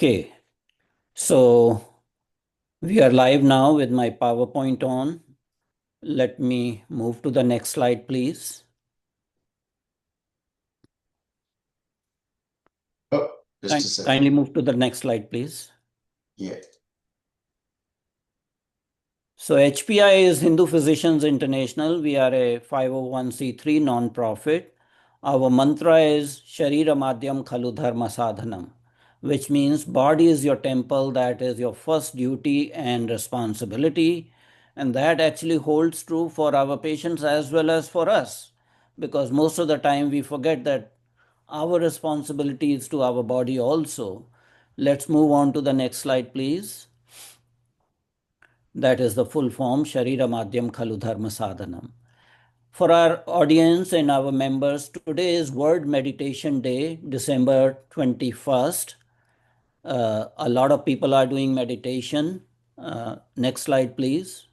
Okay, so we are live now with my PowerPoint on. Let me move to the next slide, please. Oh, just a second. Kindly move to the next slide, please. Yeah. So HPI is Hindu Physicians International. We are a 501c3 non-profit. Our mantra is Sharira Madhyam Khalu Dharma Sadhanam, which means body is your temple, that is your first duty and responsibility. And that actually holds true for our patients as well as for us, because most of the time we forget that our responsibility is to our body also. Let's move on to the next slide, please. That is the full form, Sharira Madhyam Khalu Dharma Sadhanam. For our audience and our members, today is World Meditation Day, December 21st. A lot of people are doing meditation. Next slide, please.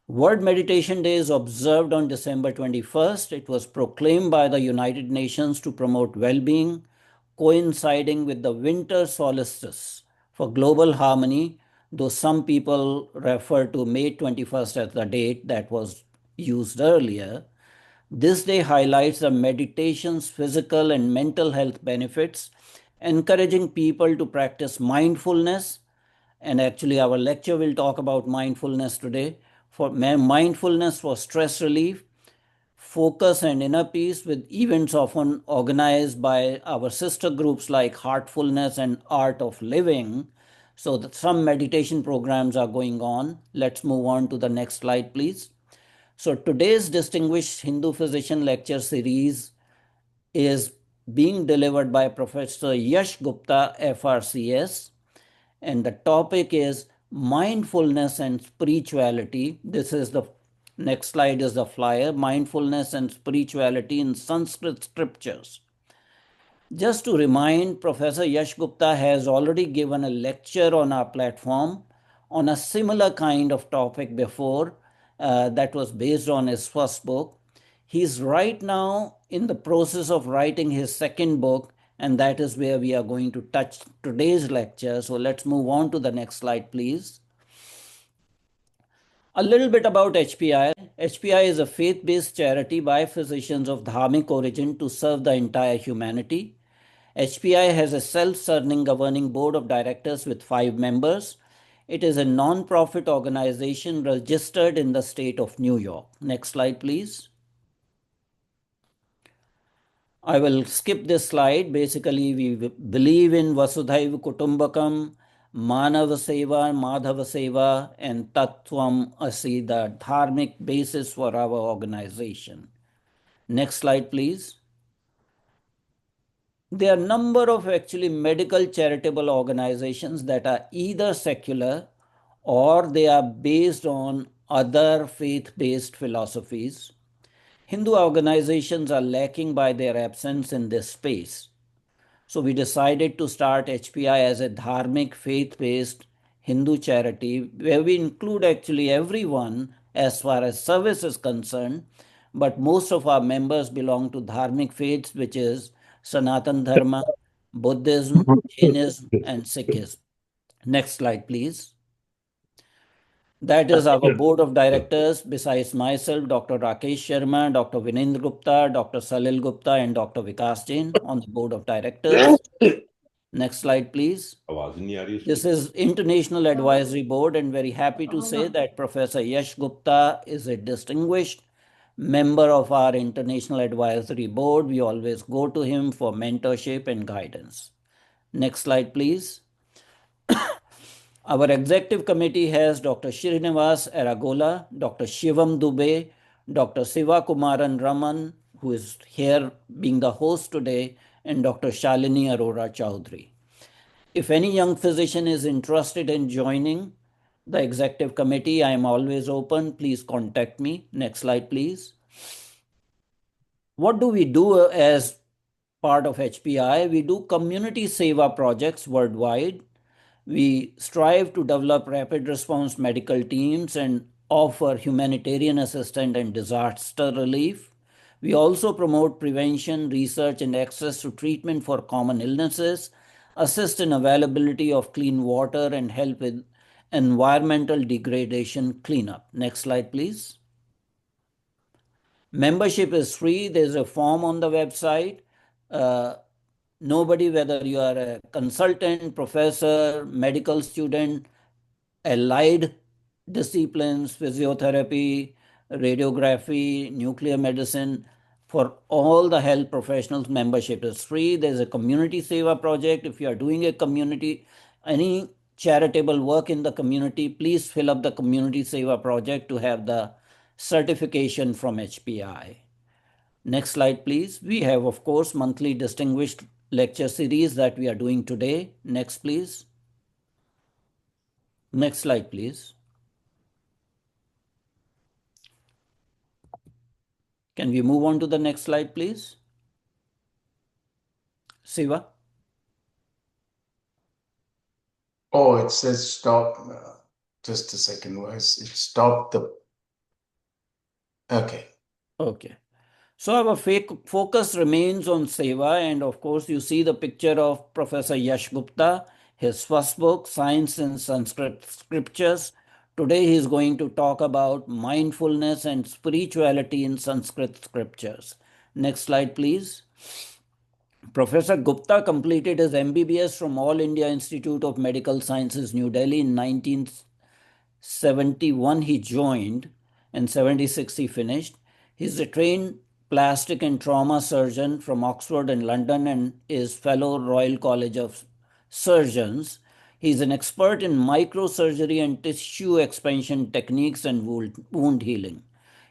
World Meditation Day is observed on December 21st. It was proclaimed by the United Nations to promote well-being, coinciding with the winter solstice for global harmony, though some people refer to May 21st as the date that was used earlier. This day highlights the meditation's physical and mental health benefits, encouraging people to practice mindfulness. And actually, our lecture will talk about mindfulness today. For mindfulness for stress relief, focus, and inner peace, with events often organized by our sister groups like Heartfulness and Art of Living. So that some meditation programs are going on. Let's move on to the next slide, please. So today's distinguished Hindu physician lecture series is being delivered by Professor Yash Gupta, FRCS, and the topic is mindfulness and spirituality. This is the next slide is the flyer, mindfulness and spirituality in Sanskrit scriptures. Just to remind, Professor Yash Gupta has already given a lecture on our platform on a similar kind of topic before, that was based on his first book. He's right now in the process of writing his second book, and that is where we are going to touch today's lecture. So let's move on to the next slide, please. A little bit about HPI. HPI is a faith-based charity by physicians of dharmic origin to serve the entire humanity. HPI has a self-serving governing board of directors with 5 members. It is a non-profit organization registered in the state of New York. Next slide, please. I will skip this slide. Basically, we believe in Vasudhaiva Kutumbakam, Manava Seva, Madhava Seva, and Tattvam Asi, the dharmic basis for our organization. Next slide, please. There are a number of actually medical charitable organizations that are either secular or they are based on other faith-based philosophies. Hindu organizations are lacking by their absence in this space. So we decided to start HPI as a dharmic faith-based Hindu charity where we include actually everyone as far as service is concerned, but most of our members belong to dharmic faiths, which is Sanatana Dharma, Buddhism, Jainism, and Sikhism. Next slide, please. That is our board of directors. Besides myself, Dr. Rakesh Sharma, Dr. Vinendra Gupta, Dr. Salil Gupta, and Dr. Vikas Jain on the board of directors. Next slide, please. This is International Advisory Board, and very happy to say that Professor Yash Gupta is a distinguished member of our International Advisory Board. We always go to him for mentorship and guidance. Next slide, please. Our executive committee has Dr. Srinivas Aragola, Dr. Shivam Dubey, Dr. Siva Kumaran Raman, who is here being the host today, and Dr. Shalini Arora Chaudhary. If any young physician is interested in joining the executive committee, I am always open. Please contact me. Next slide, please. What do we do as part of HPI? We do community seva projects worldwide. We strive to develop rapid response medical teams and offer humanitarian assistance and disaster relief. We also promote prevention, research, and access to treatment for common illnesses assist in availability of clean water, and help with environmental degradation cleanup. Next slide, please. Membership is free. There's a form on the website. Uh, Nobody, whether you are a consultant, professor, medical student, allied disciplines, physiotherapy, radiography, nuclear medicine, for all the health professionals, membership is free. There's a community seva project. If you are doing a community, any charitable work in the community, please fill up the community seva project to have the certification from HPI. Next slide, please. We have, of course, monthly distinguished lecture series that we are doing today. Next, please. Next slide, please. Can we move on to the next slide, please? Siva? Oh, it says stop. Just a second. It stopped the. Okay. Okay. So our focus remains on Seva, and of course, you see the picture of Professor Yash Gupta, his first book, Science in Sanskrit Scriptures. Today, he is going to talk about mindfulness and spirituality in Sanskrit Scriptures. Next slide, please. Professor Gupta completed his MBBS from All India Institute of Medical Sciences, New Delhi in 1971. He joined, and 76 he finished. He's a trained plastic and trauma surgeon from Oxford and London and is fellow Royal College of Surgeons. He's an expert in microsurgery and tissue expansion techniques and wound healing.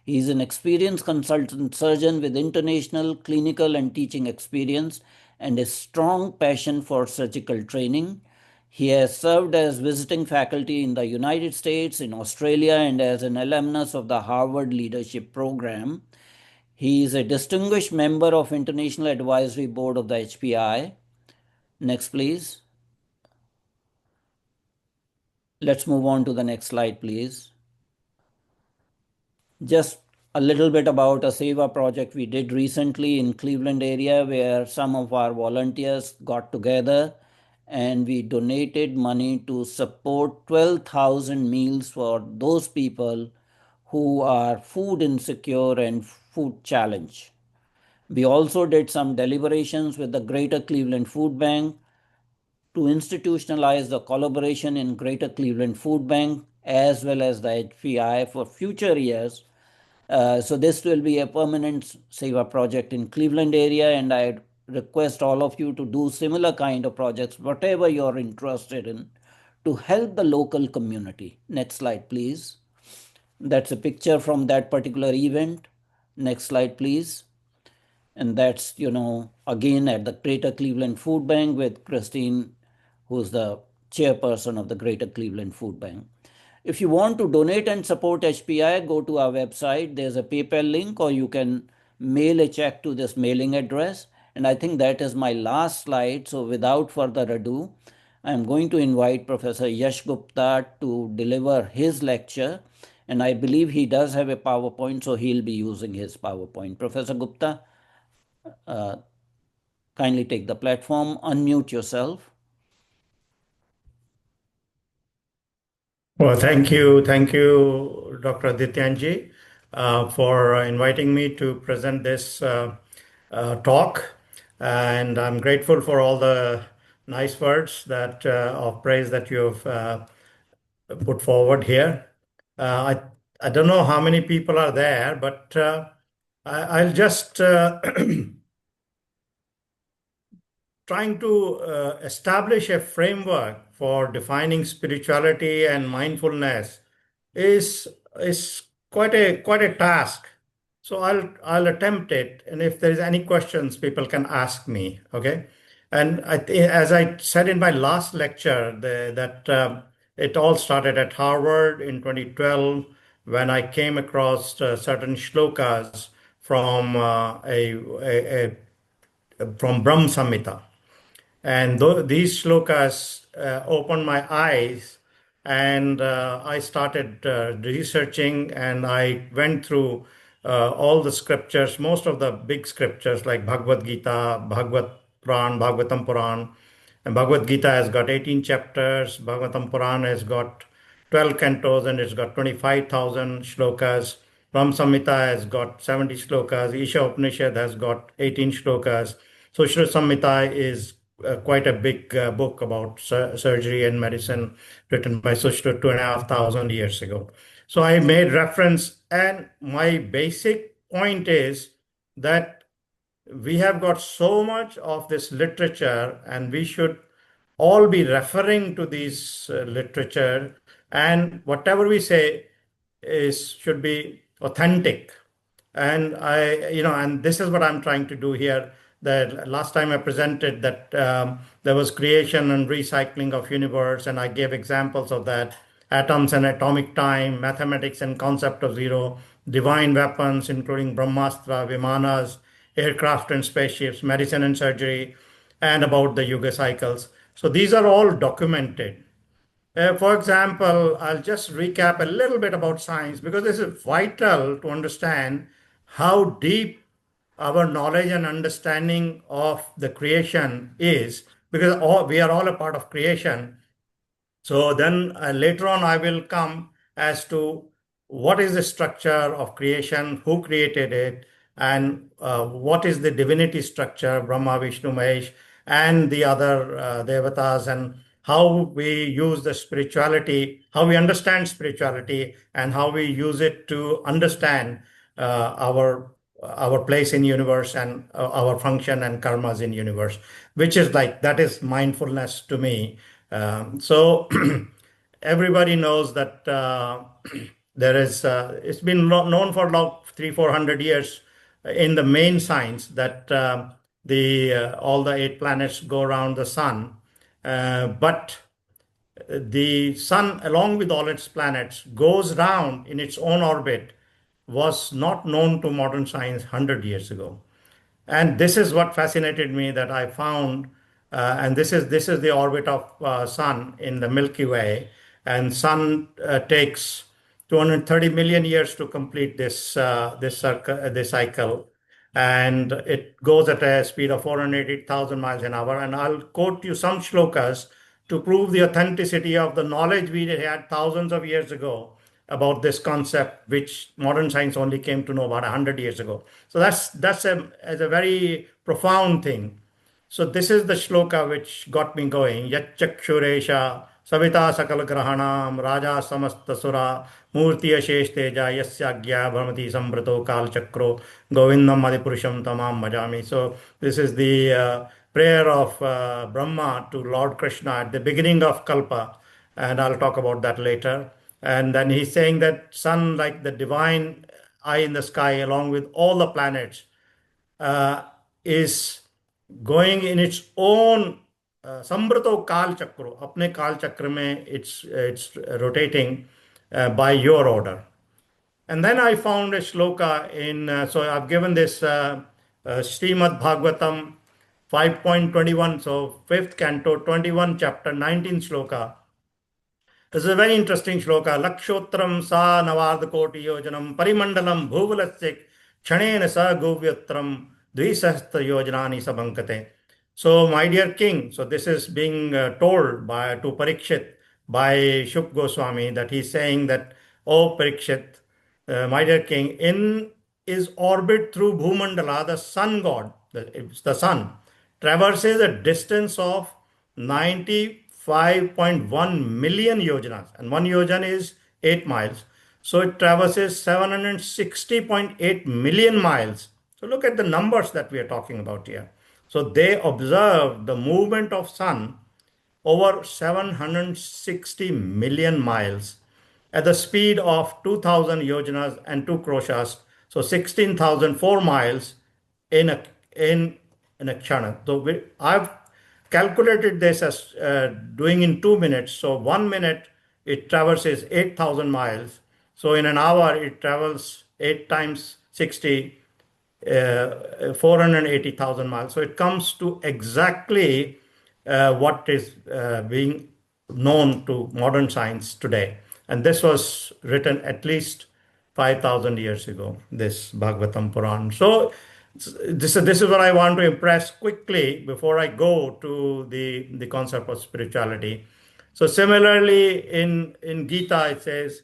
He is an experienced consultant surgeon with international clinical and teaching experience and a strong passion for surgical training. He has served as visiting faculty in the United States, in Australia, and as an alumnus of the Harvard Leadership Program. He is a distinguished member of International Advisory Board of the HPI. Next, please. Let's move on to the next slide, please. Just a little bit about a Seva project we did recently in Cleveland area, where some of our volunteers got together and we donated money to support 12,000 meals for those people who are food insecure and food challenged. We also did some deliberations with the Greater Cleveland Food Bank to institutionalize the collaboration in Greater Cleveland Food Bank as well as the HPI for future years. So this will be a permanent Seva project in Cleveland area, and I request all of you to do similar kind of projects, whatever you're interested in, to help the local community. Next slide, please. That's a picture from that particular event. Next slide, please. And that's, again at the Greater Cleveland Food Bank with Christine, who's the chairperson of the Greater Cleveland Food Bank. If you want to donate and support HPI, go to our website. There's a PayPal link, or you can mail a check to this mailing address. And I think that is my last slide. So without further ado, I'm going to invite Professor Yash Gupta to deliver his lecture. And I believe he does have a PowerPoint, so he'll be using his PowerPoint. Professor Gupta, kindly take the platform, unmute yourself. Well, thank you, Dr. Dityanji, for inviting me to present this talk. And I'm grateful for all the nice words that of praise that you've put forward here. I don't know how many people are there, but I'll just trying to establish a framework for defining spirituality and mindfulness is quite a task. So I'll attempt it, and if there is any questions, people can ask me. Okay, and as I said in my last lecture, that it all started at Harvard in 2012 when I came across certain shlokas from from Brahm Samhita. And these shlokas opened my eyes, and I started researching, and I went through all the scriptures, most of the big scriptures like Bhagavad Gita, Bhagavad Puran, Bhagavatam Puran, And Bhagavad Gita has got 18 chapters. Bhagavatam Purana has got 12 cantos and it's got 25,000 shlokas. Ram Samhita has got 70 shlokas. Isha Upanishad has got 18 shlokas. So Shri Samhita is quite a big book about surgery and medicine written by Sushruta 2,500 years ago. So I made reference, and my basic point is that we have got so much of this literature, and we should all be referring to these literature, and whatever we say is should be authentic. And and this is what I'm trying to do here. That last time I presented that there was creation and recycling of universe, and I gave examples of that: atoms and atomic time, mathematics and concept of zero, divine weapons including brahmastra, vimanas, aircraft and spaceships, medicine and surgery, and about the yuga cycles. So these are all documented. For example, I'll just recap a little bit about science because this is vital to understand how deep our knowledge and understanding of the creation is, because we are all a part of creation. So then later on, I will come as to what is the structure of creation, who created it, and what is the divinity structure, Brahma, Vishnu, Mahesh, and the other devatas, and how we use the spirituality, how we understand spirituality, and how we use it to understand our place in universe and our function and karmas in universe, which is like that is mindfulness to me. So everybody knows that there is it's been known for about 300-400 years in the main science that the all the 8 planets go around the sun, but the sun, along with all its planets, goes round in its own orbit, was not known to modern science 100 years ago. And this is what fascinated me, that I found, and this is the orbit of sun in the Milky Way, and sun takes 230 million years to complete this cycle, and it goes at a speed of 480,000 miles an hour. And I'll quote you some shlokas to prove the authenticity of the knowledge we had thousands of years ago about this concept, which modern science only came to know about 100 years ago. So that's a very profound thing. So this is the shloka which got me going. Yachakshuresha savita sakal grahanam raja samastasura murti ashesh teja yasyagya bhamati sambrato kal chakro govindam adipurusham tamam majami. So this is the prayer of Brahma to Lord Krishna at the beginning of Kalpa, and I'll talk about that later. And then he's saying that sun, like the divine eye in the sky, along with all the planets, is going in its own sambrato kal chakro, apne kal chakra mein it's rotating by your order. And then I found a shloka in, so I've given this Srimad Bhagavatam 5.21, so 5th canto, 21 chapter, 19 shloka. This is a very interesting shloka. Lakshotram sa navad koti yojanam parimandalam bhuvalasya kshanena sa guvyatram dvisahastra yojanani sabankate. So, my dear king, so this is being told to Parikshit by Shuk Goswami, that he's saying that, oh Parikshit, my dear king, in his orbit through Bhumandala, the sun god, the sun, traverses a distance of 95.1 million yojanas, and one yojan is 8 miles. So it traverses 760.8 million miles. So look at the numbers that we are talking about here. So they observed the movement of sun over 760 million miles at the speed of 2000 yojanas and 2 kroshas, so 16,004 miles in a kshana. So I've calculated this as doing in 2 minutes. So 1 minute it traverses 8,000 miles. So in an hour it travels 8 times 60, 480,000 miles. So it comes to exactly what is being known to modern science today. And this was written at least 5,000 years ago, this Bhagavatam Puran. So This is what I want to impress quickly before I go to the concept of spirituality. So similarly, in Gita it says,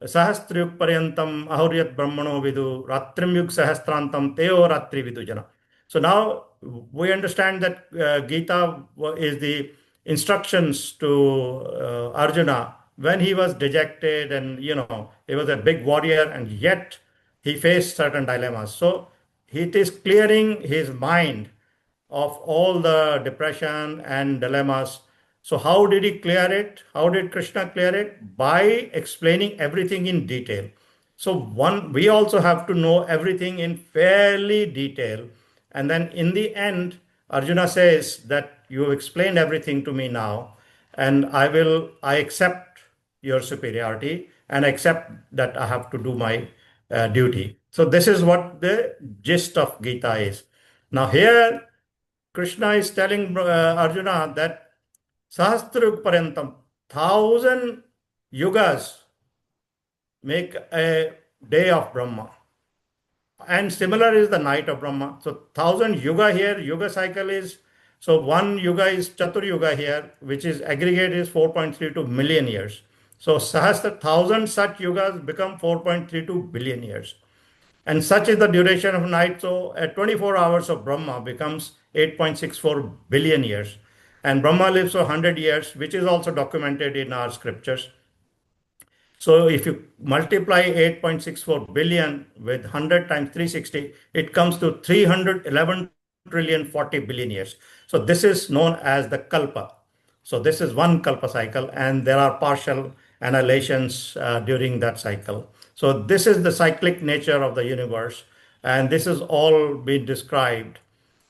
"Sahastrayuk paryantam ahuryat brahmano vidu ratrim yug sahastrantam teo ratri vidu jana." So now we understand that Gita is the instructions to Arjuna when he was dejected, and he was a big warrior, and yet he faced certain dilemmas. So it is clearing his mind of all the depression and dilemmas. So how did he clear it? How did Krishna clear it? By explaining everything in detail. So one, we also have to know everything in fairly detail. And then in the end, Arjuna says that you have explained everything to me now, and I accept your superiority, and accept that I have to do my duty. So this is what the gist of Gita is. Now here, Krishna is telling Arjuna that Sahastra Parantam, 1,000 yugas make a day of Brahma. And similar is the night of Brahma. So 1,000 yuga here, yuga cycle is, so one yuga is Chatur Yuga here, which is aggregate is 4.32 million years. So Sahasra, 1,000 such yugas become 4.32 billion years. And such is the duration of night. So at 24 hours of Brahma becomes 8.64 billion years. And Brahma lives for 100 years, which is also documented in our scriptures. So if you multiply 8.64 billion with 100 times 360, it comes to 311 trillion 40 billion years. So this is known as the Kalpa. So this is one Kalpa cycle, and there are partial annihilations during that cycle. So this is the cyclic nature of the universe, and this is all been described.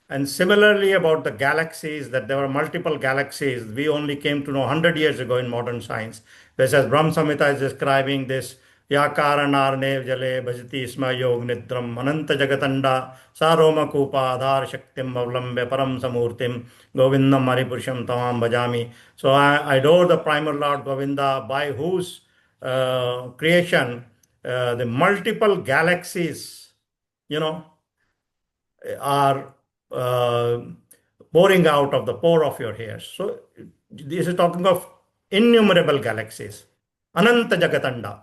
And similarly about the galaxies, that there were multiple galaxies, we only came to know 100 years ago in modern science. Whereas Brahm Samhita is describing this, Yakaranarne jale bhajati isma yog nidram ananta jagatanda saroma kupa adhar shaktim avlambe param samurtim govindam maripurusham tamam bhajami. So I adore the primal Lord Govinda, by whose creation the multiple galaxies, you know, are uh, pouring out of the pore of your hairs. So this is talking of innumerable galaxies, Ananta Jagatanda.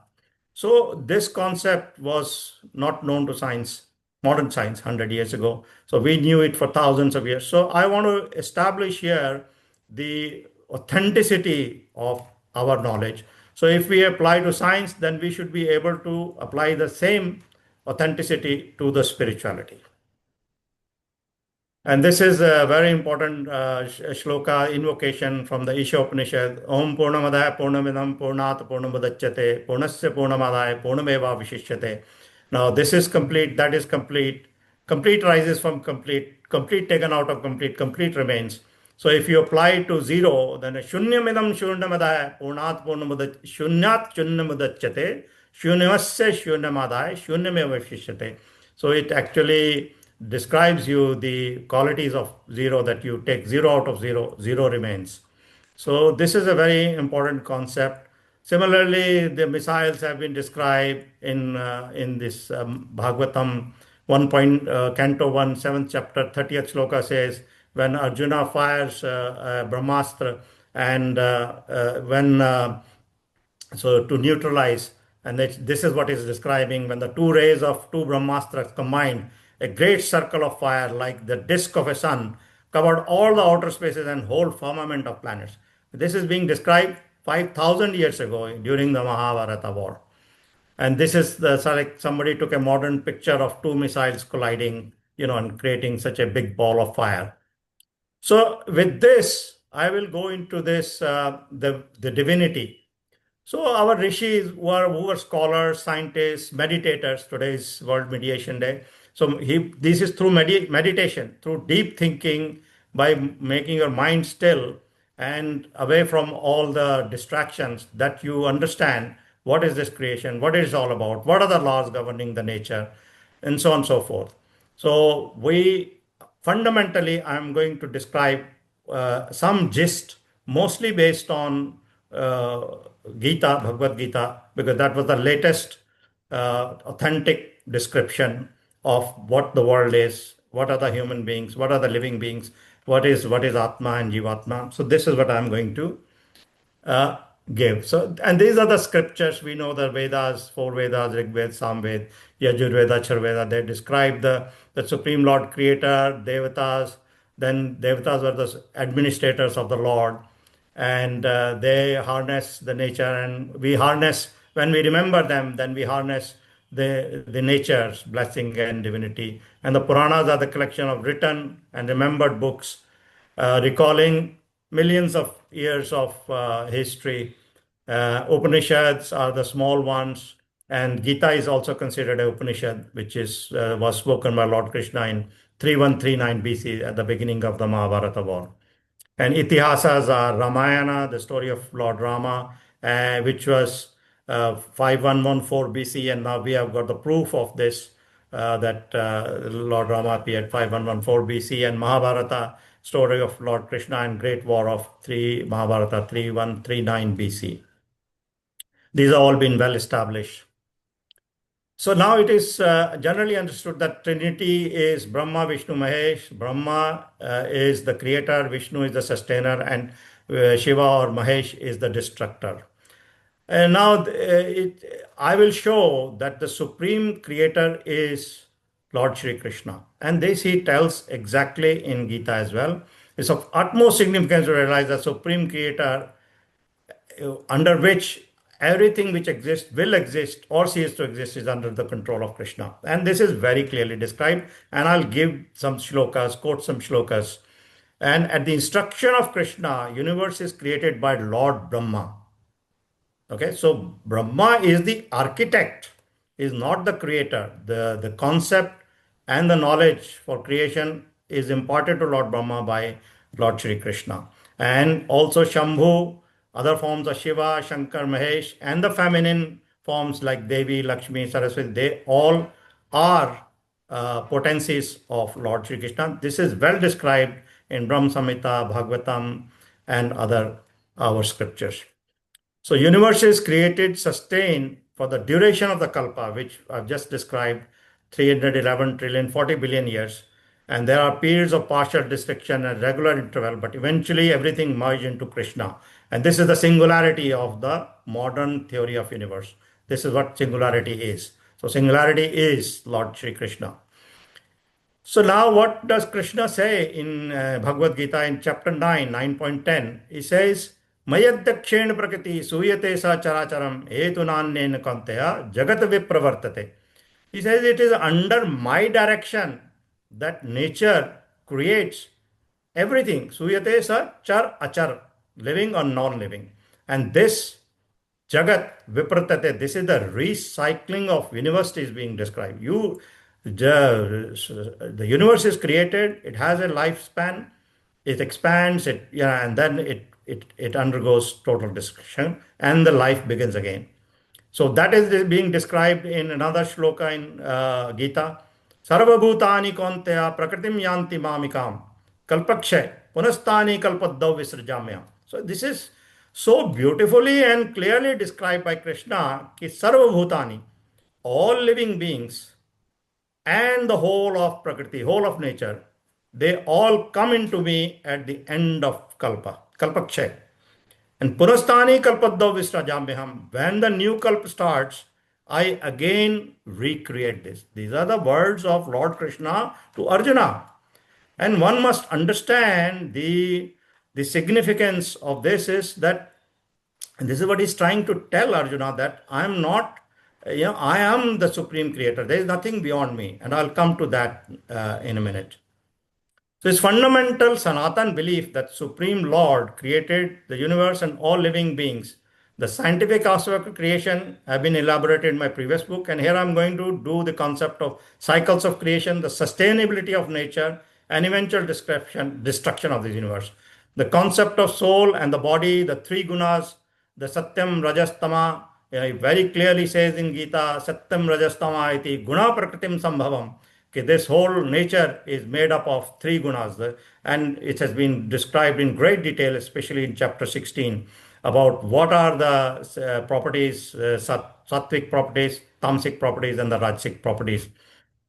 So this concept was not known to science, modern science, 100 years ago. So we knew it for thousands of years. So I want to establish here the authenticity of our knowledge. So if we apply to science, then we should be able to apply the same authenticity to the spirituality. And this is a very important shloka invocation from the Isha Upanishad. Om Purnamadaya Purnamidam Purnat Purnamudachyate Purnasya Purnamadaya Purnameva Vishishyate. Now this is complete, that is complete. Complete rises from complete, complete taken out of complete, complete remains. So if you apply to zero, then Shunyamidam Shunyamadaya Purnat Purnamudachyate Shunyat Shunyamudachyate Shunyamasya Shunyamadaya Shunyameva Vishishyate. So it actually describes you the qualities of zero, that you take zero out of zero, zero remains. So this is a very important concept. Similarly, the missiles have been described in this Bhagavatam 1. Canto 1, 7th chapter, 30th sloka says, when Arjuna fires Brahmastra, and when so to neutralize, and this is what is describing, when the two rays of two Brahmastras combined, a great circle of fire like the disk of a sun covered all the outer spaces and whole firmament of planets. This is being described 5,000 years ago during the Mahabharata war. And this is like somebody took a modern picture of two missiles colliding, and creating such a big ball of fire. So with this, I will go into this, the divinity. So our rishis who were scholars, scientists, meditators. Today is World Meditation Day. So this is through meditation, through deep thinking, by making your mind still and away from all the distractions, that you understand what is this creation, what it is all about, what are the laws governing the nature, and so on and so forth. So we fundamentally, I'm going to describe some gist, mostly based on Gita, Bhagavad Gita, because that was the latest authentic description of what the world is, what are the human beings, what are the living beings, what is Atma and Jivatma. So this is what I'm going to uh, give. So, and these are the scriptures. We know the Vedas, four Vedas, Rig Veda, Samved, Yajurveda, Charveda. They describe the Supreme Lord Creator, Devatas. Then Devatas were the administrators of the Lord, and they harness the nature, and we harness, when we remember them, then we harness the nature's blessing and divinity. And the Puranas are the collection of written and remembered books recalling millions of years of history. Upanishads are the small ones, and Gita is also considered a Upanishad, which was spoken by Lord Krishna in 3139 BC at the beginning of the Mahabharata war. And Itihasas are Ramayana, the story of Lord Rama, which was 5114 BC, and now we have got the proof of this, that Lord Rama appeared 5114 BC, and Mahabharata, story of Lord Krishna and Great War of Mahabharata 3139 BC. These have all been well established. So now it is generally understood that Trinity is Brahma, Vishnu, Mahesh. Brahma is the creator, Vishnu is the sustainer, and Shiva or Mahesh is the destructor. And now I will show that the supreme creator is Lord Shri Krishna. And this he tells exactly in Gita as well. It's of utmost significance to realize that supreme creator under which everything which exists will exist or cease to exist is under the control of Krishna. And this is very clearly described. And I'll give some shlokas, quote some shlokas. And at the instruction of Krishna, universe is created by Lord Brahma. Okay, so Brahma is the architect, is not the creator. The concept and the knowledge for creation is imparted to Lord Brahma by Lord Shri Krishna. And also Shambhu, other forms of Shiva, Shankar, Mahesh, and the feminine forms like Devi, Lakshmi, Saraswati, they all are potencies of Lord Shri Krishna. This is well described in Brahma Samhita, Bhagavatam, and other our scriptures. So universe is created, sustained for the duration of the kalpa, which I've just described, 311 trillion, 40 billion years. And there are periods of partial distinction at regular interval, but eventually everything merged into Krishna. And this is the singularity of the modern theory of universe. This is what singularity is. So singularity is Lord Shri Krishna. So now what does Krishna say in Bhagavad Gita in chapter 9, 9.10? He says, Mayaddakshen prakriti suyate sa characharam etunannena kanteya jagat vipravartate. He says it is under my direction that nature creates everything. Suyate sa char achar, living or non-living. And this Jagat Vipratate, this is the recycling of universe is being described. The universe is created, it has a lifespan, it expands, and then it undergoes total destruction, and the life begins again. So that is being described in another shloka in Gita. Sarvabhutani konteya prakritim yanti mamikam kalpakshay punastani kalpaddav visrajamya. So this is so beautifully and clearly described by Krishna ki sarvabhutani, all living beings and the whole of Prakriti, whole of nature, they all come into me at the end of kalpa, kalpakshay. And Purastani kalpaddav visrajamyaham. When the new kalp starts, I again recreate this. These are the words of Lord Krishna to Arjuna. And one must understand the significance of this is that, and this is what he's trying to tell Arjuna, that I am not, I am the supreme creator. There is nothing beyond me. And I'll come to that in a minute. So it's fundamental Sanatana belief that Supreme Lord created the universe and all living beings. The scientific aspect of creation have been elaborated in my previous book, and here I'm going to do the concept of cycles of creation, the sustainability of nature, and eventual destruction of the universe. The concept of soul and the body, the three gunas, the Satyam, Rajas, Tama, very clearly says in Gita, Satyam, Rajas, Tama iti guna prakritim sambhavam. Okay, this whole nature is made up of three gunas, and it has been described in great detail, especially in chapter 16, about what are the properties, sattvic properties, tamasic properties, and the rajasic properties.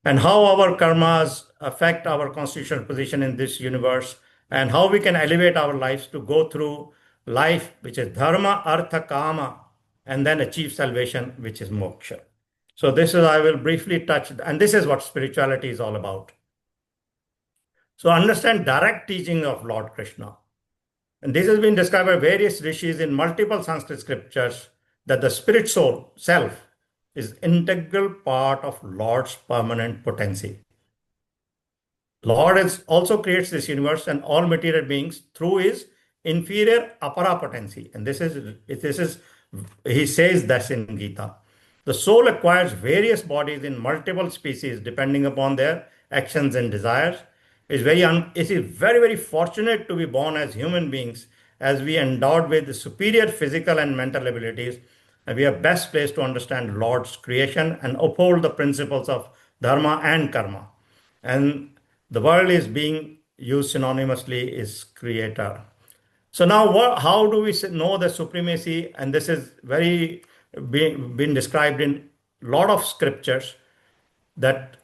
and how our karmas affect our constitutional position in this universe, and how we can elevate our lives to go through life, which is dharma, artha, kama, and then achieve salvation, which is moksha. So this is, I will briefly touch, and this is what spirituality is all about. So understand direct teaching of Lord Krishna. And this has been described by various rishis in multiple Sanskrit scriptures that the spirit soul, self, is integral part of Lord's permanent potency. Lord is also creates this universe and all material beings through his inferior apara potency. And this is he says that's in Gita. The soul acquires various bodies in multiple species depending upon their actions and desires. It is very, very fortunate to be born as human beings, as we endowed with superior physical and mental abilities, and we are best placed to understand Lord's creation and uphold the principles of dharma and karma. And the world is being used synonymously is creator. So now, how do we know the supremacy? And this is very been described in a lot of scriptures that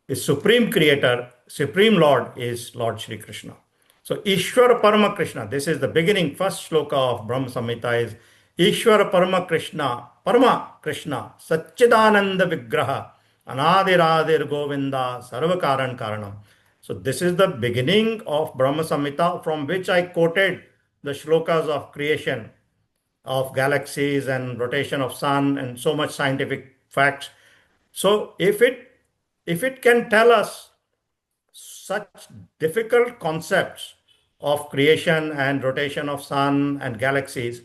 the supreme creator, supreme Lord is Lord Shri Krishna. So Ishvara Parama Krishna, this is the beginning, first shloka of Brahma Samhita is Ishvara Parama Krishna, Satchidananda Vigraha, Anadiradir Govinda, Sarvakaran Karanam. So this is the beginning of Brahma Samhita, from which I quoted the shlokas of creation of galaxies and rotation of sun and so much scientific facts. So if it can tell us such difficult concepts of creation and rotation of sun and galaxies,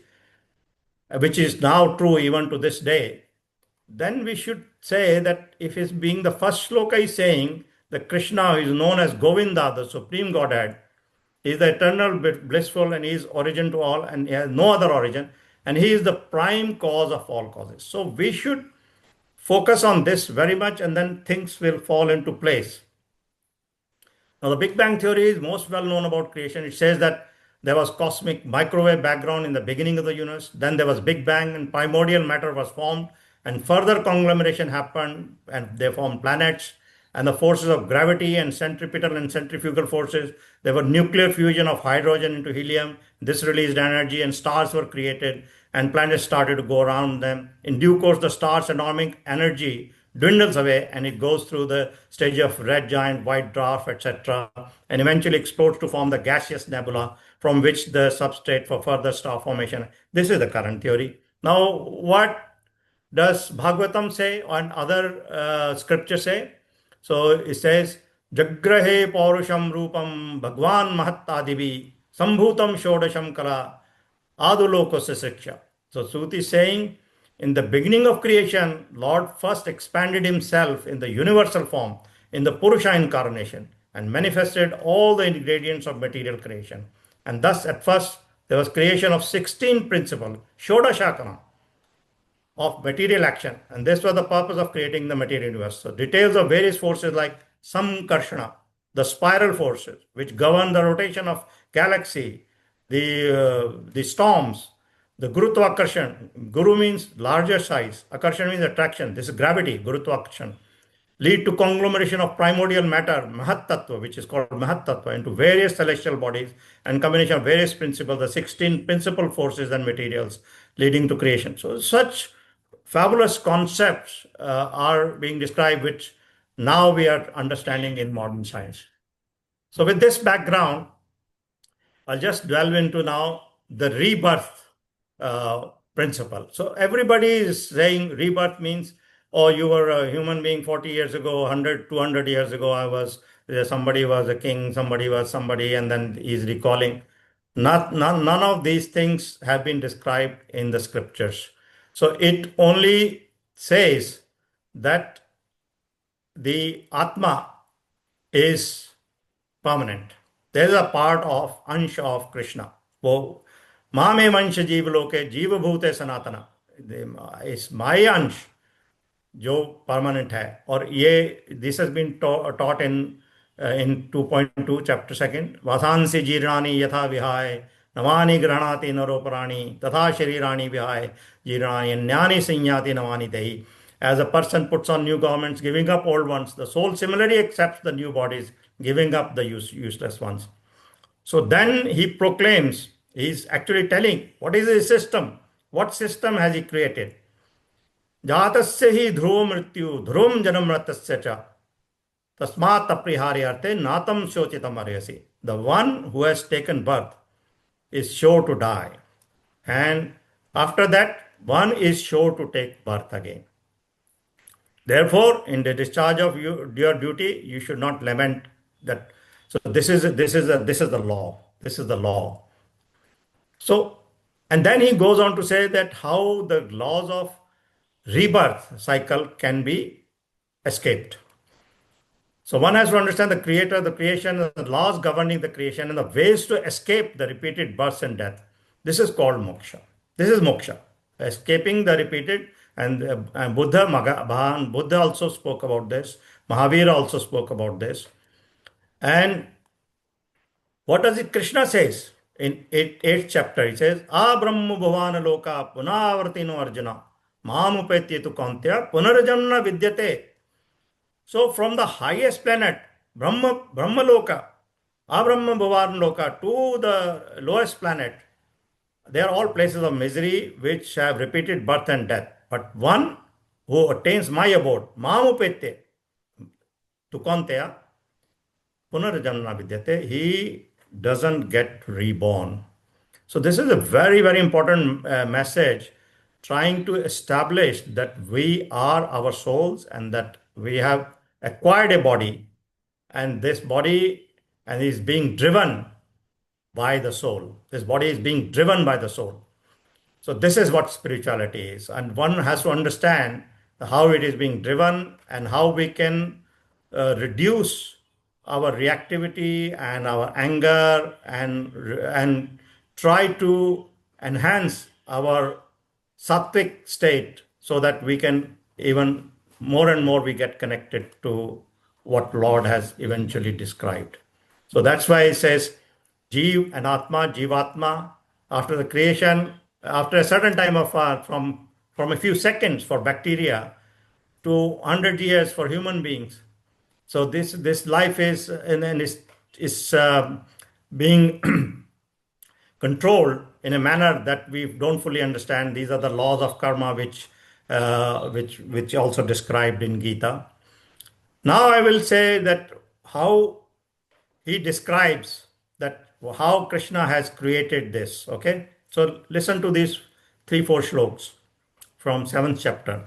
which is now true even to this day, then we should say that if it's being the first shloka is saying that Krishna, who is known as Govinda, the supreme Godhead, is the eternal blissful and he is origin to all and he has no other origin, and he is the prime cause of all causes. So we should focus on this very much, and then things will fall into place. Now, the Big Bang theory is most well known about creation. It says that there was cosmic microwave background in the beginning of the universe. Then there was Big Bang and primordial matter was formed, and further conglomeration happened and they formed planets. And the forces of gravity and centripetal and centrifugal forces, there were nuclear fusion of hydrogen into helium. This released energy and stars were created and planets started to go around them. In due course, the star's atomic energy dwindles away and it goes through the stage of red giant, white dwarf, etc., and eventually explodes to form the gaseous nebula from which the substrate for further star formation. This is the current theory. Now, what does Bhagavatam say and other scriptures say? So it says, Jagrahe Paurusham Rupam Bhagwan Mahattadivi Sambhutam Shodasham Kala Adulokosya Siksha. So Suti is saying, in the beginning of creation, Lord first expanded himself in the universal form, in the Purusha incarnation, and manifested all the ingredients of material creation. And thus, at first, there was creation of 16 principles, Shodashakana, of material action. And this was the purpose of creating the material universe. So details of various forces like Samkarshana, the spiral forces, which govern the rotation of galaxy, the storms, the Gurutvakarsan. Guru means larger size. Akarshan means attraction. This is gravity, Gurutvakarsan. Lead to conglomeration of primordial matter, Mahat Tattva, which is called Mahat Tattva, into various celestial bodies and combination of various principles, the 16 principal forces and materials leading to creation. So such fabulous concepts are being described, which now we are understanding in modern science. So with this background, I'll just delve into now the rebirth principle. So everybody is saying rebirth means, oh, you were a human being 40 years ago, 100, 200 years ago, somebody was a king, somebody was somebody, and then he's recalling. None of these things have been described in the scriptures. So it only says that the Atma is permanent. There is a part of Ansha of Krishna. वो मामे वंश जीवलोके जीवभूते सनातना, is my अंश जो permanent है. और ये this has been taught in 2.2 chapter second. वासांसि जीर्णानि यथा विहाय नवानि गृह्णाति नरोपराणि तथा शरीराणि विहाय जीर्णानि अन्यानि संयाति नवानि देहि. As a person puts on new garments, giving up old ones, the soul similarly accepts the new bodies, giving up the useless ones. So then he proclaims, he's actually telling what is his system? What system has he created? जातस्य हि ध्रुव मृत्यु ध्रुवम जन्म मृतस्य च तस्मात् अप्रिहार्यार्थे नातम शोचितम अर्हसि. The one who has taken birth is sure to die, and after that one is sure to take birth again. Therefore, in the discharge of your duty, you should not lament that. So this is the law. This is the law. So, and then he goes on to say that how the laws of rebirth cycle can be escaped. So one has to understand the creator, the creation, the laws governing the creation, and the ways to escape the repeated births and death. This is called moksha. This is moksha, escaping the repeated. And Buddha also spoke about this. Mahavira also spoke about this. And what does it? Krishna says in eighth chapter? He says, "A Brahma Bhavana Loka Punavartino Arjuna Mamupetye tu Kantya Punarjanna Vidyate." So from the highest planet, Brahma Loka, A Brahma Bhavana Loka, to the lowest planet, they are all places of misery which have repeated birth and death. But one who attains my abode, Mamupetye tu Kantya Punarjanna Vidyate, he doesn't get reborn. So this is a very, very important message, trying to establish that we are our souls and that we have acquired a body, and this body and is being driven by the soul. This body is being driven by the soul. So this is what spirituality is, and one has to understand how it is being driven and how we can reduce our reactivity and our anger and try to enhance our sattvic state so that we can even more and more we get connected to what Lord has eventually described. So that's why it says Jeev and Atma, Jivatma, after the creation, after a certain time of from a few seconds for bacteria to 100 years for human beings. So this life is being controlled in a manner that we don't fully understand. These are the laws of karma, which also described in Gita. Now I will say that how he describes that how Krishna has created this. Okay, so listen to these 3-4 shlokas from 7th chapter.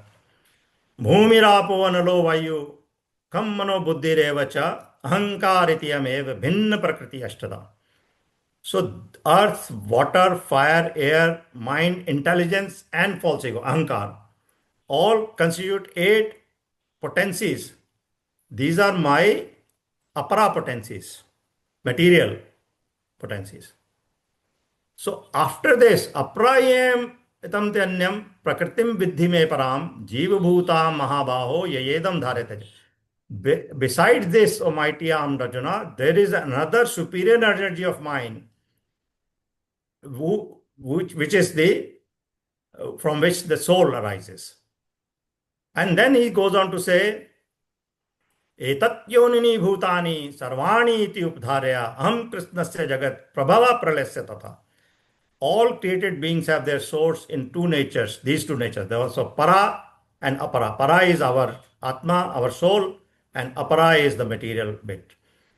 Bhumirapo analo vayu kam mano buddhirevacha ahankaritiyameva bhinna prakriti ashtada. So earth, water, fire, air, mind, intelligence, and false ego, ahankar, all constitute 8 potencies. These are my apara potencies, material potencies. So after this, aprayam itam tyanyam prakritim vidhi me param jiva bhuta mahabaho yayedam dharete. Besides this, O mighty armed Arjuna, there is another superior energy of mine, which is the from which the soul arises. And then he goes on to say, Etat yonini bhutani sarvani iti updharya aham krishnasya jagat prabhava pralasya tatha. All created beings have their source in 2 natures, these 2 natures. There are also para and apara. Para is our atma, our soul, and apara is the material bit.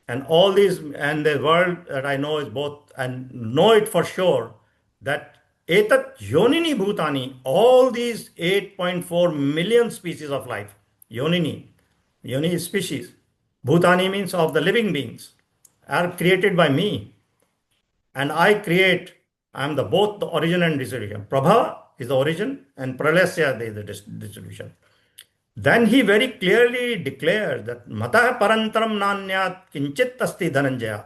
And all these, and the world that I know is both, and know it for sure, that etat yonini bhutani, all these 8.4 million species of life, yonini is species, bhutani means of the living beings, are created by me. And I create, I am both the origin and distribution. Prabhava is the origin and pralasya is the distribution. Then he very clearly declares that Matah Parantaram Nanyat Kinchit Asti Dhananjaya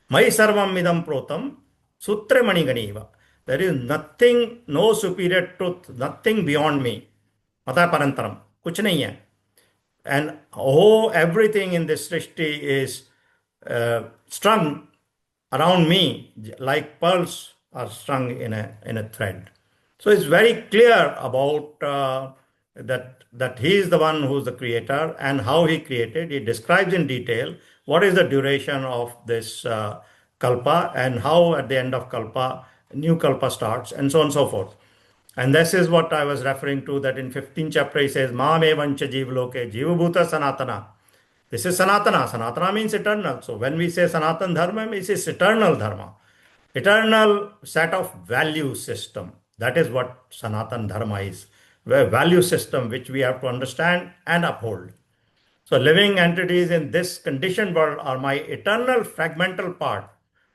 Mai Sarvam Midam Protam Sutre Maniganiva. There is nothing, no superior truth, nothing beyond me. Matah Parantaram. Kuch nahi hai. And everything in this srishti is strung around me like pearls are strung in a thread. So it's very clear about that he is the one who's the creator and how he created. He describes in detail what is the duration of this kalpa and how at the end of kalpa, new kalpa starts and so on and so forth. And this is what I was referring to, that in 15th chapter he says, Mam evancha jivaloke jivabhuta sanatana. This is Sanatana. Sanatana means eternal. So when we say Sanatan Dharma, it is eternal Dharma. Eternal set of value system. That is what Sanatan Dharma is. A value system which we have to understand and uphold. So living entities in this conditioned world are my eternal fragmental part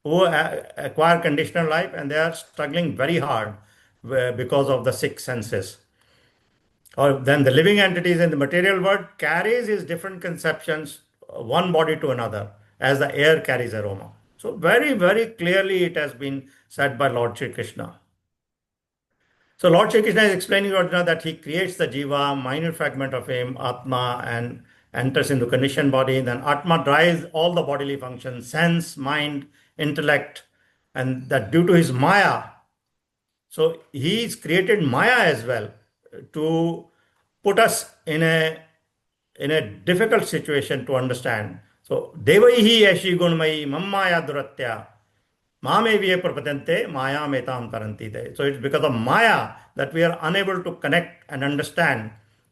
who acquire conditional life, and they are struggling very hard because of the six senses. Or then the living entities in the material world carries his different conceptions one body to another as the air carries aroma. So very, very clearly it has been said by Lord Sri Krishna. So Lord Sri Krishna is explaining to Arjuna that he creates the jiva, minute fragment of him, Atma, and enters into conditioned body. Then Atma drives all the bodily functions, sense, mind, intellect, and that due to his Maya. So he's created Maya as well to put us in a difficult situation to understand. So Devaihi Yashi Gunmai Mammaya Duratya Mameviya Prapatante Maya Metam Tarantite. So it's because of Maya that we are unable to connect and understand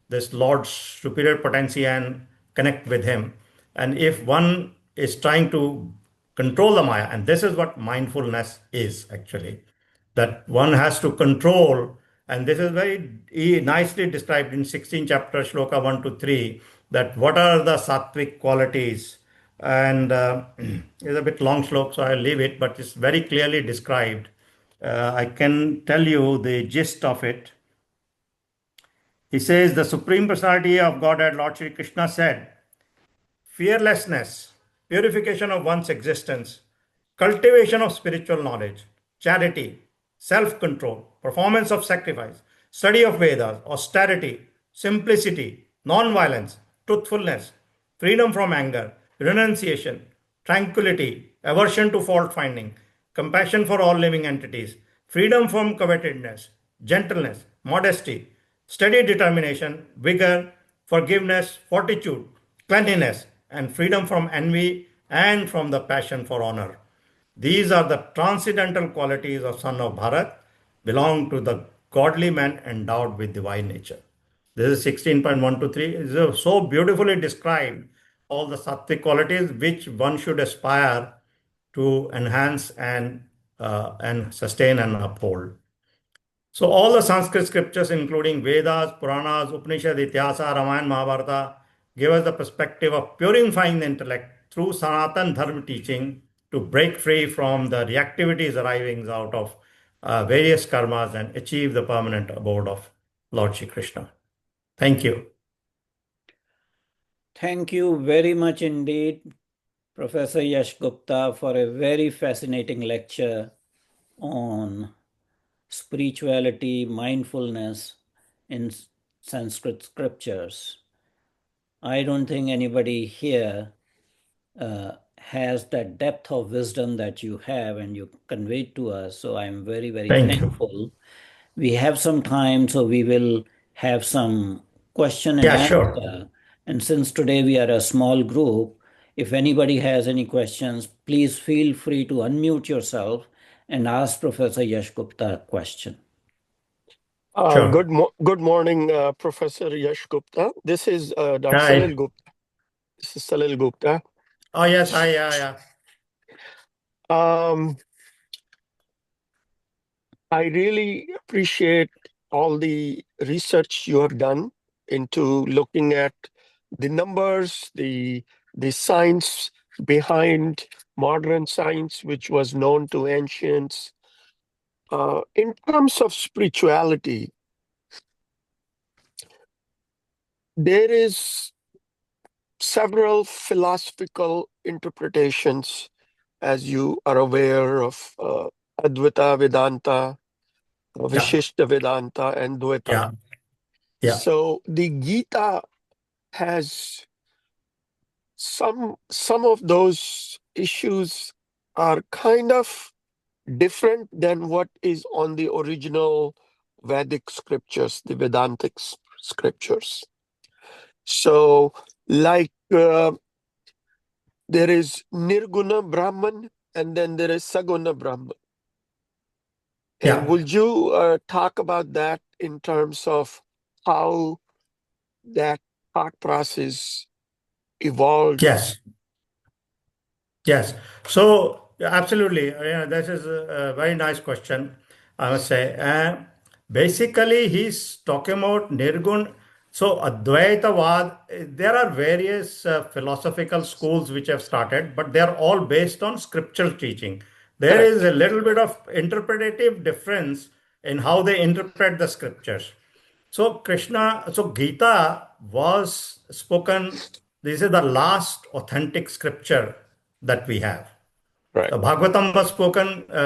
this Lord's superior potency and connect with Him. And if one is trying to control the Maya, and this is what mindfulness is actually, that one has to control, and this is very nicely described in 16th chapter, shloka 1 to 3, that what are the sattvic qualities. And it's a bit long slok, so I'll leave it, but it's very clearly described. I can tell you the gist of it. He says, the Supreme Personality of Godhead, Lord Shri Krishna said, fearlessness, purification of one's existence, cultivation of spiritual knowledge, charity, self control, performance of sacrifice, study of Vedas, austerity, simplicity, non violence, truthfulness, freedom from anger, renunciation, tranquility, aversion to fault finding, compassion for all living entities, freedom from covetousness, gentleness, modesty, steady determination, vigor, forgiveness, fortitude, cleanliness, and freedom from envy and from the passion for honor. These are the transcendental qualities of Son of Bharat, belong to the godly man endowed with divine nature. This is 16.1 to 3. It is so beautifully described all the sattvic qualities which one should aspire to enhance and sustain and uphold. So all the Sanskrit scriptures, including Vedas, Puranas, Upanishad, Ityasa, Ramayana, Mahabharata, give us the perspective of purifying the intellect through Sanatan Dharma teaching to break free from the reactivities arising out of various karmas and achieve the permanent abode of Lord Shri Krishna. Thank you. Thank you very much indeed, Professor Yash Gupta, for a very fascinating lecture on spirituality, mindfulness in Sanskrit scriptures. I don't think anybody here has that depth of wisdom that you have and you conveyed to us. So I'm very, very Thank you. thankful. We have some time, so we will have some question and Yeah, answer. sure. And since today we are a small group, if anybody has any questions, please feel free to unmute yourself and ask Professor Yash Gupta a question. Sure. Good morning, Professor Yash Gupta. This is Dr. Hi. Salil Gupta. This is Salil Gupta. Oh, yes. Hi. Yeah. I really appreciate all the research you have done into looking at the numbers, the science behind modern science, which was known to ancients. In terms of spirituality, there is several philosophical interpretations, as you are aware of Advaita Vedanta, Vishishta Vedanta, and Dvaita. Yeah. So the Gita has some of those issues are kind of different than what is on the original Vedic scriptures, the Vedantic Scriptures. So, like there is Nirguna Brahman and then there is Saguna Brahman. And Yeah. would you talk about that in terms of how that thought process evolved? Yes. Yes. So absolutely, this is a very nice question, I must say. Basically, he's talking about Nirgun. So Advaitavad, there are various philosophical schools which have started, but they are all based on scriptural teaching. There is Correct. a little bit of interpretative difference in how they interpret the scriptures. So Gita was spoken, this is the last authentic scripture that we have. Right. The Bhagavatam was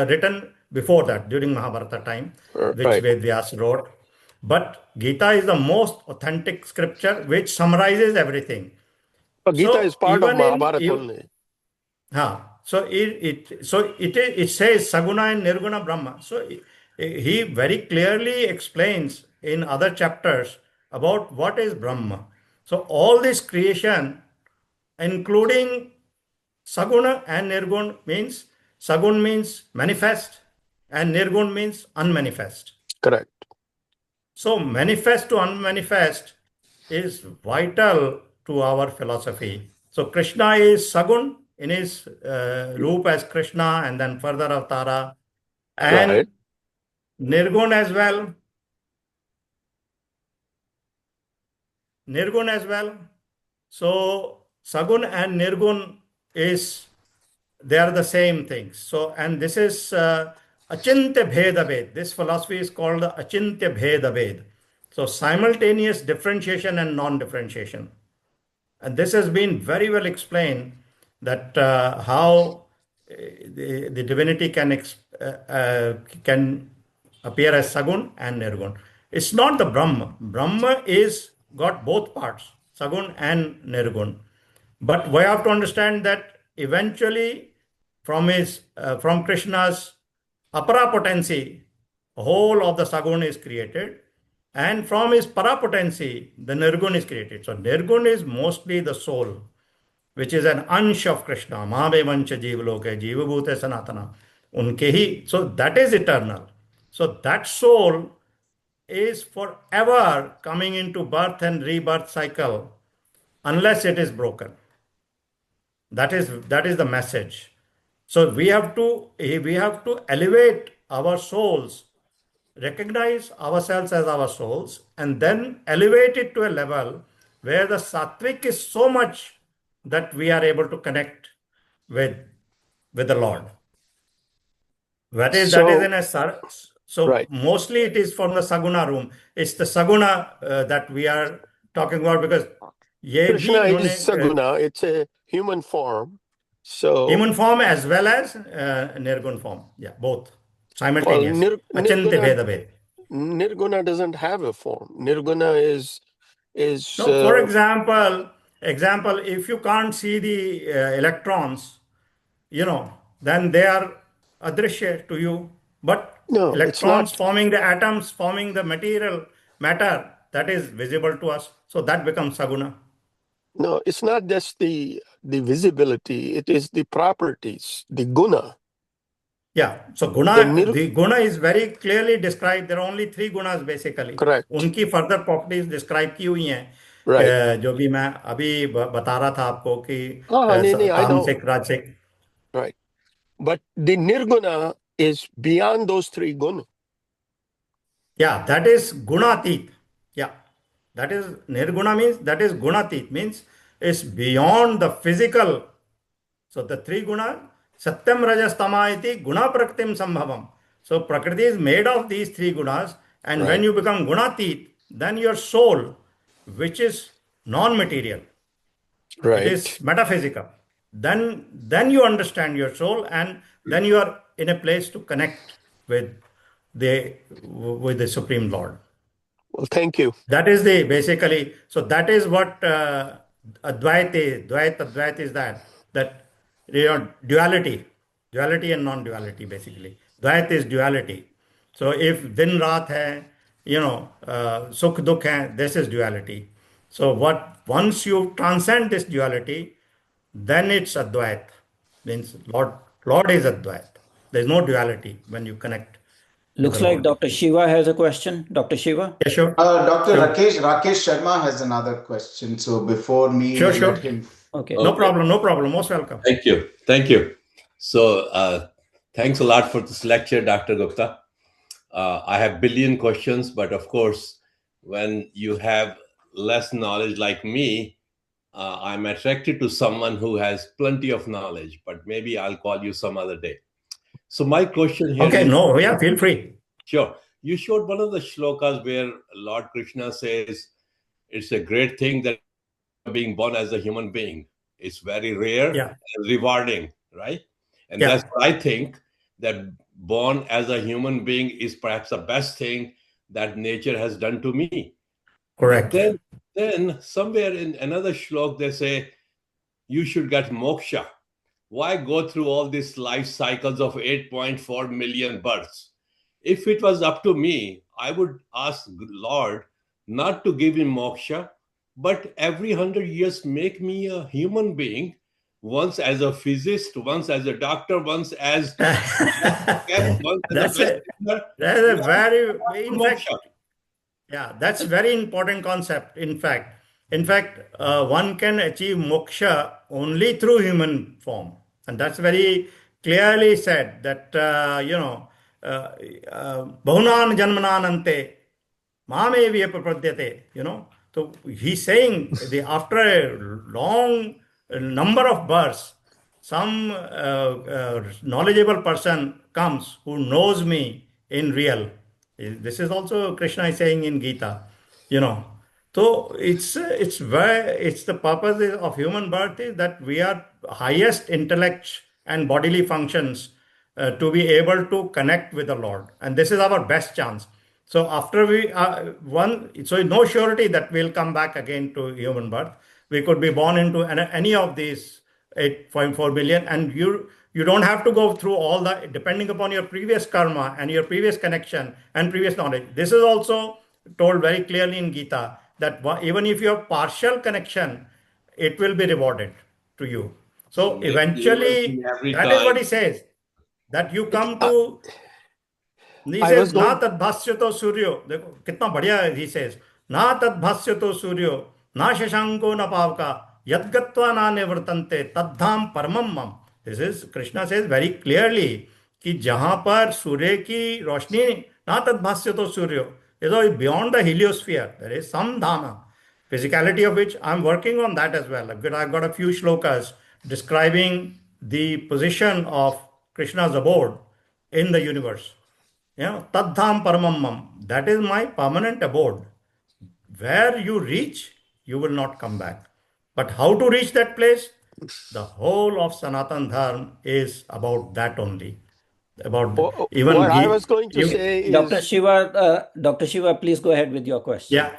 written before that, during Mahabharata time, which Right. Ved Vyas wrote. But Gita is the most authentic scripture which summarizes everything. But Gita is So part of even Mahabharata only. it says Saguna and Nirguna Brahma. So he very clearly explains in other chapters about what is Brahma. So all this creation, including Saguna and Nirgun, means Sagun means manifest and Nirgun means unmanifest. Correct. So manifest to unmanifest is vital to our philosophy. So Krishna is Sagun in his roop as Krishna and then further Avatara, Right. and Nirgun as well. Nirgun as well. So Sagun and Nirgun is, they are the same things. So, and this is Achintya Bheda Ved. This philosophy is called the Achintya Bheda Ved. So simultaneous differentiation and non-differentiation. And this has been very well explained that how the divinity can appear as Sagun and Nirgun. It's not the Brahma. Brahma is got both parts, Sagun and Nirgun. But we have to understand that eventually, from Krishna's apara potency, whole of the Sagun is created, and from his parapotency, the Nirgun is created. So Nirgun is mostly the soul, which is an ansh of Krishna. Mahabevancha Jivaloke, Jivabhute Sanatana. Unke hi. So that is eternal. So that soul is forever coming into birth and rebirth cycle unless it is broken. That is the message. So we have to elevate our souls, recognize ourselves as our souls, and then elevate it to a level where the sattvic is so much that we are able to connect with with the Lord. That is So, in a so right. mostly it is from the Saguna room. It's the Saguna that we are talking about because ये भी Krishna is इन्होंने Saguna, it's a human form. So, human form as well as Nirgun form. Yeah, both well, simultaneous. Achinte Bheda Bhed. Nirguna doesn't have a form. Nirguna is No, for example, if you can't see the electrons, then they are adrishya to you. But no, it's electrons not. forming the atoms, forming the material matter, that is visible to us. So that becomes saguna. No, it's not just the visibility. It is the properties, the guna. Yeah. So The nir the guna is very clearly described. There are only three gunas basically. correct. उनकी further properties describe की हुई हैं Right. जो भी मैं अभी बता रहा था आपको कि Nee, I know. तामसिक राजसिक. Right. But the nirguna is beyond those three guna. Yeah, that is gunatit. Yeah, that is nirguna means that is gunatit means is beyond the physical. So the three guna satyam rajas tama iti guna prakritim sambhavam. So prakriti is made of these three gunas, and when Right. you become gunatit, then your soul, which is non-material, it Right. is metaphysical. Then you understand your soul, and then you are in a place to connect with the Supreme Lord. Well, thank you. That is the basically, so that is what Advaita is. Advaita is that duality and non-duality basically. Dvaita is duality. So if din raat hai, sukh dukh hai, this is duality. So once you transcend this duality, then it's Advait. Means Lord is Advait. There's no duality when you connect with the Looks like Lord. Dr. Shiva has a question. Dr. Shiva? Yeah, sure. Dr. Sure. Rakesh Sharma has another question. So before me, Sure, let sure. him. Okay. No Okay. problem, no problem. Most welcome. Thank you. Thank you. So, thanks a lot for this lecture, Dr. Gupta. I have billion questions, but of course, when you have less knowledge like me, I'm attracted to someone who has plenty of knowledge, but maybe I'll call you some other day. So my question here Okay, is, no, yeah, feel free. sure, you showed one of the shlokas where Lord Krishna says, it's a great thing that being born as a human being. It's very rare Yeah, and rewarding, right? And that's yeah, what I think, that born as a human being is perhaps the best thing that nature has done to me. But correct. then somewhere in another shlok they say you should get moksha. Why go through all these life cycles of 8.4 million births? If it was up to me, I would ask Lord not to give me moksha, but every 100 years make me a human being, once as a physicist, once as a doctor, once as once as a That's a practitioner. that's a Why very, in fact, moksha? yeah, that's very important concept. In fact, one can achieve moksha only through human form, and that's very clearly said that bahunan janmananante Mame Vyapapadyate, So he's saying after a long number of births, some knowledgeable person comes who knows me in real. This is also Krishna is saying in Gita, you know. So it's the purpose of human birth is that we are highest intellect and bodily functions to be able to connect with the Lord, and this is our best chance. So after we so no surety that we'll come back again to human birth. We could be born into any of these 8.4 billion, and you don't have to go through all the depending upon your previous karma and your previous connection and previous knowledge. This is also told very clearly in Gita that even if you have partial connection, it will be rewarded to you. So So make me eventually, every that is time. what he says, that you It, come to he I was says, ना going. तद्भास्यतो सूर्यो देखो कितना बढ़िया है he says, ना तद्भास्यतो सूर्यो ना शशांको न पावका यद्गत्वा ना निवर्तन्ते तद्धाम परमम मम. This is Krishna says very clearly कि जहां पर सूर्य की रोशनी ना तद्भास्यतो सूर्यो, beyond the heliosphere there is some dhama, physicality of which I'm working on that as well. I've got a few shlokas describing the position of Krishna's abode in the universe. Tadham paramamam. That is my permanent abode. Where you reach, you will not come back. But how to reach that place? The whole of Sanatan Dharma is about that only. About What even I was going to you, say Dr. is, Shiva, Dr. Shiva, please go ahead with your question. yeah.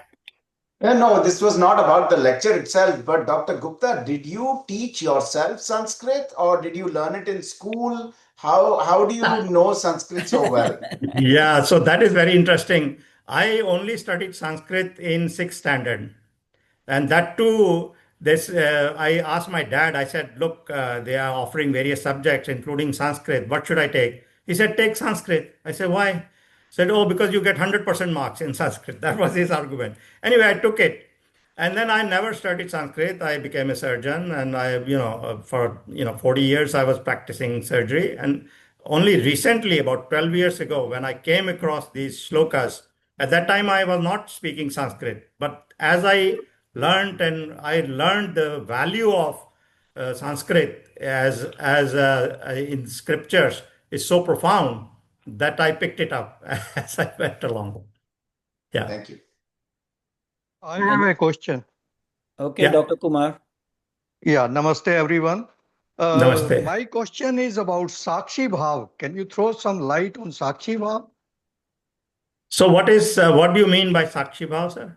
No, this was not about the lecture itself, but Dr. Gupta, did you teach yourself Sanskrit or did you learn it in school? How do you know Sanskrit so well? Yeah, so that is very interesting. I only studied Sanskrit in sixth standard. And that too, I asked my dad, I said, look, they are offering various subjects, including Sanskrit. What should I take? He said, take Sanskrit. I said, why? He said, oh, because you get 100% marks in Sanskrit. That was his argument. Anyway, I took it. And then I never studied Sanskrit. I became a surgeon, and for 40 years I was practicing surgery. And only recently, about 12 years ago, when I came across these shlokas, at that time I was not speaking Sanskrit. But as I learned the value of Sanskrit as in scriptures is so profound that I picked it up as I went along. Yeah, Thank you. I have a question. Okay, yeah. Dr. Kumar. Yeah, namaste everyone. Namaste. My question is about Sakshi Bhav. Can you throw some light on Sakshi Bhav? So what do you mean by Sakshi Bhav, sir?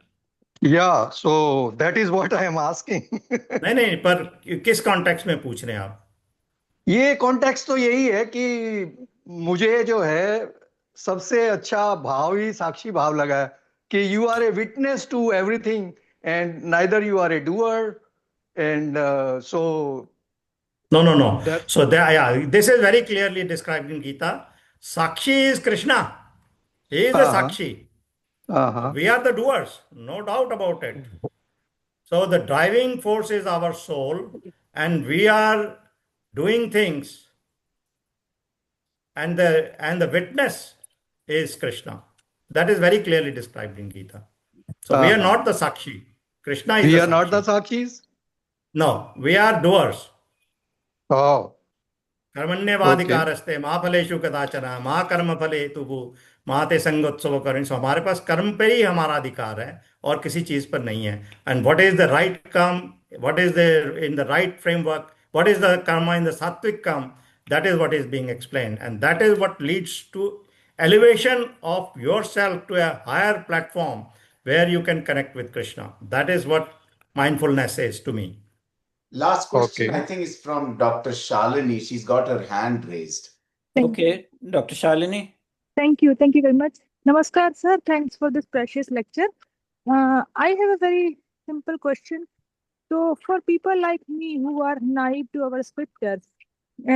Yeah, so that is what I am asking. नहीं नहीं, पर किस context में पूछ रहे हैं आप? ये कॉन्टेक्स्ट तो यही है कि मुझे जो है सबसे अच्छा भाव ही साक्षी भाव लगा है कि you are a witness to everything and neither you are a doer and so No, no, no. that So there, yeah, this is very clearly described in Gita. Sakshi is Krishna. He is the uh-huh, Sakshi. uh-huh. We are the doers, no doubt about it. So the driving force is our soul, and we are doing things, and the witness is Krishna. That is very clearly described in Gita. So we are Uh-huh. not the Sakshi. Krishna is the We are not the Sakshi. Sakshis? No, we are doers. Oh, okay. कर्मण्यवाधिकारस्ते माँ फलेषु कदाचन माँ कर्म फले तुभु माँ ते संगोत्सव करें। सो हमारे पास कर्म पे ही हमारा अधिकार है और किसी चीज पर नहीं है। And what is the right karma, what is the in the right framework, what is the karma in the सात्विक कर्म, that is what is being explained, and that is what leads to elevation of yourself to a higher platform where you can connect with Krishna. That is what mindfulness is to me. Last question, I Okay. think, is from Dr. Shalini. She's got her hand raised. Thank you. Okay, Dr. Shalini. Thank you. Thank you very much. Namaskar, sir. Thanks for this precious lecture. I have a very simple question. So, for people like me who are naive to our scriptures,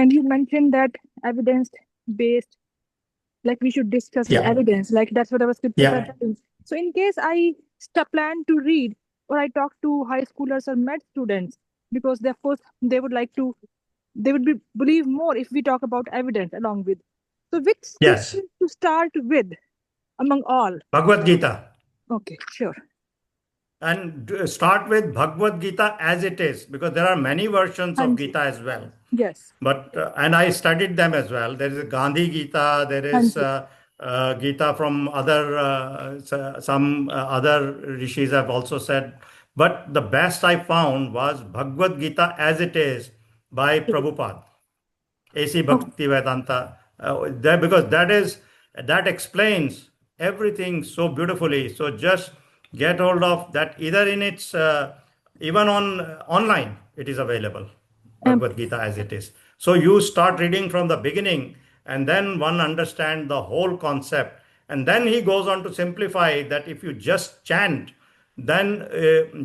and you mentioned that evidence based, like we should discuss with Yeah, evidence, like that's what our scriptures are yeah. telling. So, in case I plan to read or I talk to high schoolers or med students, because they, of course, they would like to, they would believe more if we talk about evidence along with. So, which Yes, scripture to start with among all? Bhagavad Gita. Okay, sure. And start with Bhagavad Gita as it is, because there are many versions of Hanji. Gita as well. Yes. But and I studied them as well. There is a Gandhi Gita. There is Hanji. Gita from other some other rishis have also said. But the best I found was Bhagavad Gita as it is by Prabhupada. AC Okay. Bhakti Vedanta. Because that explains everything so beautifully. So just get hold of that. Either in its even on online it is available, Bhagavad Gita as it is. So you start reading from the beginning, and then one understand the whole concept. And then he goes on to simplify that if you just chant, then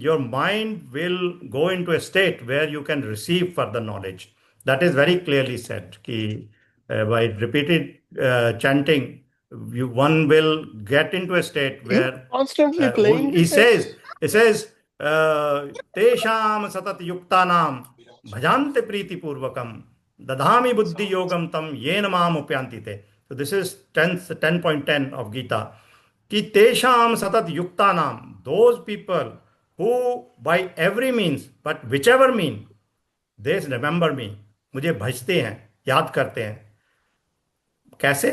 your mind will go into a state where you can receive further knowledge. That is very clearly said. Ki, by repeated chanting, one will get into a state You where constantly playing he with it. says, तेषाम सतत युक्तानाम भजान्ते प्रीति पूर्वकम दधामि बुद्धि योगम तम येन माम उपयांति ते. So this is 10.10 of Gita. कि तेषाम सतत युक्तानाम, those people who by every means, but whichever mean, they remember me, मुझे भजते हैं, याद करते हैं. कैसे?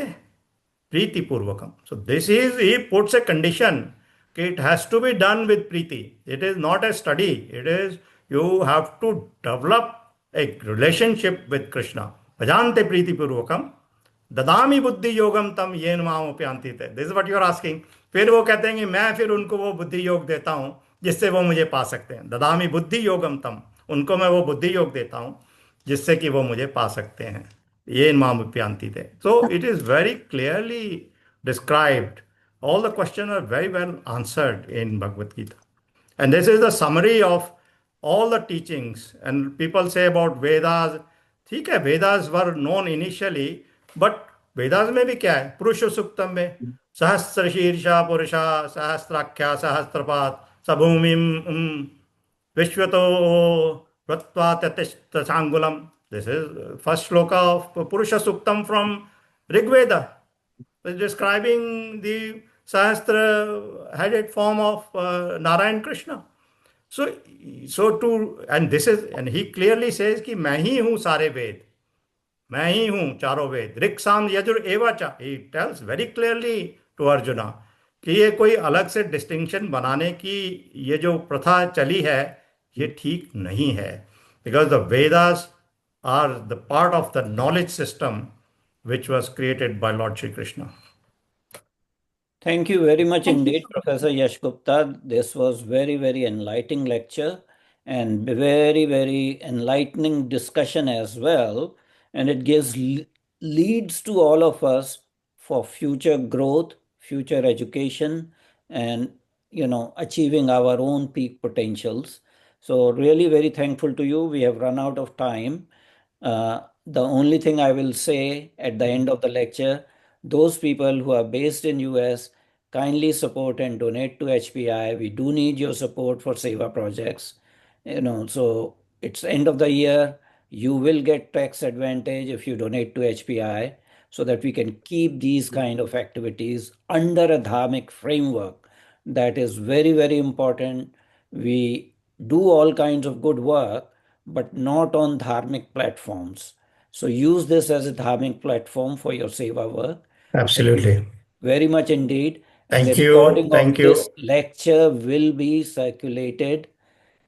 प्रीति पूर्वकम. So this is, he puts a condition. It has to be done with preeti. It is not a study. It is, you have to develop a relationship with Krishna. Bhajante priti purvakam. ददामी बुद्धि योगम तम येन माम उपयांति थे. This is what you are asking. फिर वो कहते हैं कि मैं फिर उनको वो बुद्धि योग देता हूं जिससे वो मुझे पा सकते हैं. ददामी बुद्धि योगम तम, उनको मैं वो बुद्धि योग देता हूं जिससे कि वो मुझे पा सकते हैं. ये माम उपयांति थे. So it is very clearly described. All the questions are very well answered in Bhagavad Gita. And this is the summary of all the teachings. And people say about Vedas, ठीक है, Vedas were known initially, but Vedas में भी क्या है? पुरुष सुक्तम में सहस्त्र शीर्षा पुरुषा सहस्त्राख्या सहस्त्रपात सबूमिम विश्वतो vrत्वा ततिष्ठसांगुलम. This is first shloka of Purusha Suktam from Rig Veda, describing the Sahasra headed form of Narayan Krishna. So to, and this is, and he clearly says कि मैं ही हूँ सारे वेद, मैं ही हूँ चारों वेद. ऋक् साम Yajur एवाचा. He tells very clearly to Arjuna कि ये कोई अलग से डिस्टिंक्शन बनाने की ये जो प्रथा चली है, ये ठीक नहीं है. Because the Vedas are the part of the knowledge system which was created by Lord Shri Krishna. Thank you very much Thank you indeed, so much. Professor Yash Gupta. This was very, very enlightening lecture and very, very enlightening discussion as well. And it gives leads to all of us for future growth, future education, and achieving our own peak potentials. So really very thankful to you. We have run out of time. The only thing I will say at the end of the lecture, those people who are based in US, kindly support and donate to HPI. We do need your support for Seva projects. So it's end of the year. You will get tax advantage if you donate to HPI, so that we can keep these kind of activities under a dharmic framework. That is very, very important. We do all kinds of good work, but not on dharmic platforms. So use this as a dharmic platform for your seva work. Thank you Absolutely. very much indeed. And the Thank you. recording Thank of you. this lecture will be circulated.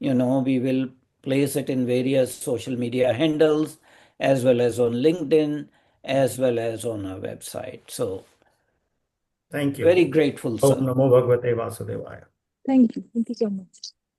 We will place it in various social media handles, as well as on LinkedIn, as well as on our website. So Thank you. very grateful, Om sir. Namo Bhagavate Vasudevaya. Thank you. Thank you so much.